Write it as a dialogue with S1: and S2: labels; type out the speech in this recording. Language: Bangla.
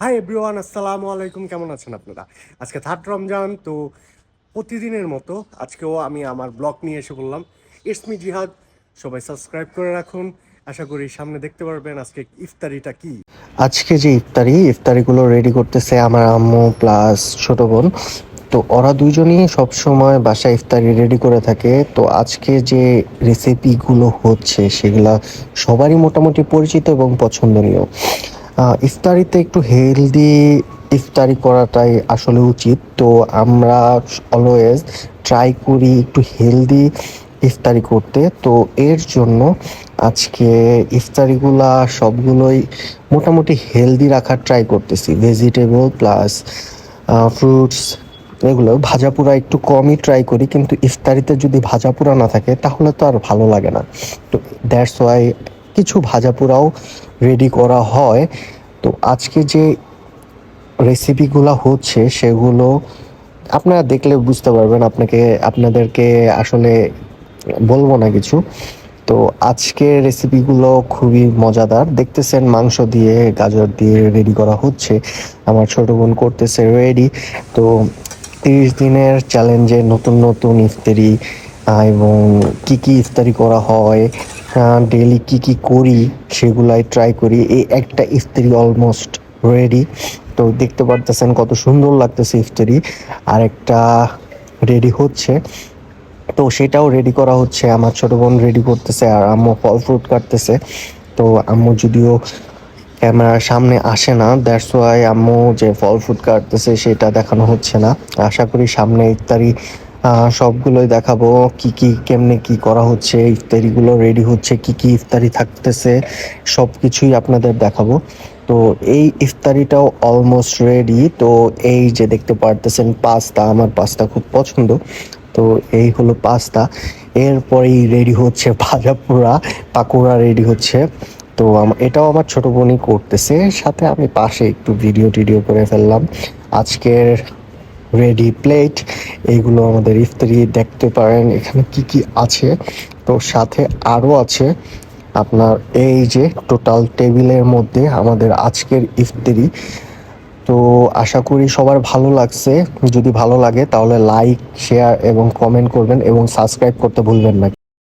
S1: হাই এভরিওয়ান, আসসালামু আলাইকুম। কেমন আছেন আপনারা? আজকে 3rd রমজান, তো প্রতিদিনের মতো আজকেও আমি আমার ব্লগ নিয়ে এসে বললাম। ইটস মি জিহাদ। সবাই সাবস্ক্রাইব করে রাখুন। আশা করি সামনে দেখতে পারবেন আজকে ইফতারিটা কি।
S2: আজকে যে ইফতারিগুলো রেডি করতেছে আমার আম্মু প্লাস ছোট বোন। তো ওরা দুইজনই সবসময় বাসায় ইফতারি রেডি করে থাকে। তো আজকে যে রেসিপিগুলো হচ্ছে সেগুলা সবারই মোটামুটি পরিচিত এবং পছন্দনীয়। ইফতারিতে একটু হেলদি ইফতারি করাটাই আসলে উচিত। তো আমরা অলওয়েজ ট্রাই করি একটু হেলদি ইফতারি করতে। তো এর জন্য আজকে ইফতারিগুলা সবগুলোই মোটামুটি হেলদি রাখার ট্রাই করতেছি। ভেজিটেবল প্লাস ফ্রুটস, এগুলো ভাজাপোড়া একটু কমই ট্রাই করি, কিন্তু ইফতারিতে যদি ভাজাপোড়া না থাকে তাহলে তো আর ভালো লাগে না। তো দ্যাটস ওয়াই কিছু ভাজাপোড়াও রেডি করা হয়। তো আজকে যে রেসিপিগুলো হচ্ছে সেগুলো আপনারা দেখলে বুঝতে পারবেন। আপনাদেরকে আসলে বলবো না কিছু। তো আজকে রেসিপিগুলো খুবই মজাদার। দেখতেছেন মাংস দিয়ে গাজর দিয়ে রেডি করা হচ্ছে, আমার ছোট বোন করতেছে রেডি। তো 30 দিনের চ্যালেঞ্জে নতুন নতুন ইফতারি এবং কি কি ইফতারি করা হয়, ডেলি কি কি করি সেগুলাই ট্রাই করি। এই একটা ইফতারি অলমোস্ট রেডি। তো দেখতে পারতেছেন কত সুন্দর লাগতেছে ইফতারি। আরেকটা রেডি হচ্ছে, তো সেটাও রেডি করা হচ্ছে। আমার ছোট বোন রেডি করতেছে আর আম্মু ফল ফ্রুট কাটতেছে। তো আম্মু যদিও ক্যামেরার সামনে আসে না, দ্যাটস ওয়াই আম্মু যে ফল ফ্রুট কাটতেছে সেটা দেখানো হচ্ছে না। আশা করি সামনে ইফতারি সবগুলোই দেখাবো, কি কি কেমনে কি করা হচ্ছে, ইফতারিগুলো রেডি হচ্ছে, কি কি ইফতারি থাকতেছে, সব কিছুই আপনাদের দেখাবো। তো এই ইফতারিটাও অলমোস্ট রেডি। তো এই যে দেখতে পারতেছেন পাস্তা, আমার পাস্তা খুব পছন্দ। তো এই হলো পাস্তা। এরপরেই রেডি হচ্ছে ভাজা পোড়া, পাকোড়া রেডি হচ্ছে। তো এটাও আমার ছোট বোনই করতেছে, সাথে আমি পাশে একটু ভিডিও টিডিও করে ফেললাম। আজকের রেডি প্লেট, এইগুলো আমাদের ইফতারি। দেখতে পারেন এখানে কি কি আছে। তো সাথে আরও আছে আপনার এই যে টোটাল টেবিলের মধ্যে আমাদের আজকের ইফতারি। তো আশা করি সবার ভালো লাগছে। যদি ভালো লাগে তাহলে লাইক, শেয়ার এবং কমেন্ট করবেন এবং সাবস্ক্রাইব করতে ভুলবেন না।